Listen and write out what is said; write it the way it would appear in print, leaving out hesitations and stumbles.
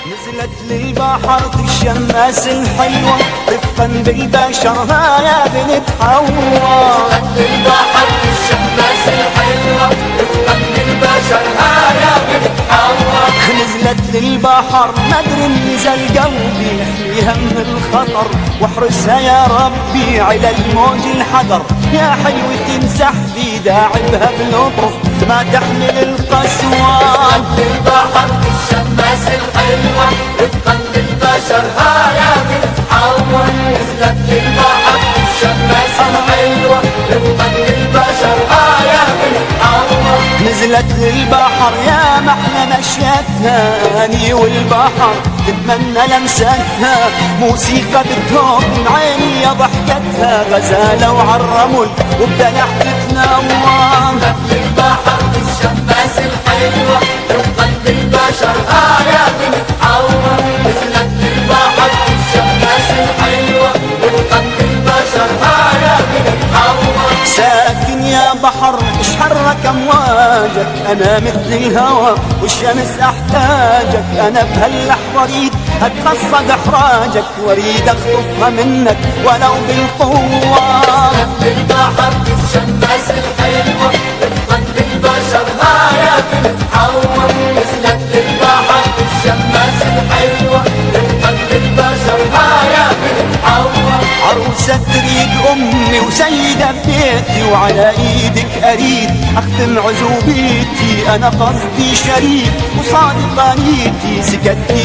نزلت للبحر الشماس الحلوة رفقا بالبشر ها يا بنت حوا. نزلت للبحر الشماس الحلوة رفقا بالبشر ها يا بنت حوا. نزلت للبحر مدري نزل قلبي يحمي هم الخطر واحرسها يا ربي على الموج الحذر. يا حلوة تمسح في داعبها بلطف ما تحمل القسوة. نزلت للبحر الشماس الحلوة رفقا بالبشر ها يا بنت حوا. نزلت للبحر الشماس الحلوة رفقا بالبشر ها يا بنت حوا. نزلت للبحر يا محلى مشيتها اني والبحر تتمنى لمستها. موسيقى بتهون من عيني يا ضحكتها غزالة وعالرمل وبدلع تتنور. نزلت للبحر الشماس الحلوة رفقا بالبشر ها يا بنت حوا. نزلت للبحر الشماس الحلوة رفقا بالبشر ها يا بنت حوا. ساكن يا بحر اش حرك امواجك انا مثل الهوى والشمس احتاجك. انا بهاللحظة اريد اتقصد احراجك واريد اخطفها منك ولو بالقوة. نزلت للبحر الشماس الحلوة رفقا بالبشر ها يا بنت حوا. نزلت للبحر الشماس الحلوة رفقا بالبشر ها يا بنت حوا. عروسة تريد أمي وسيدة ببيتي وعلى إيدك أريد أختم عزوبيتي. أنا قصدي شريك وصادقة نيتي سكتي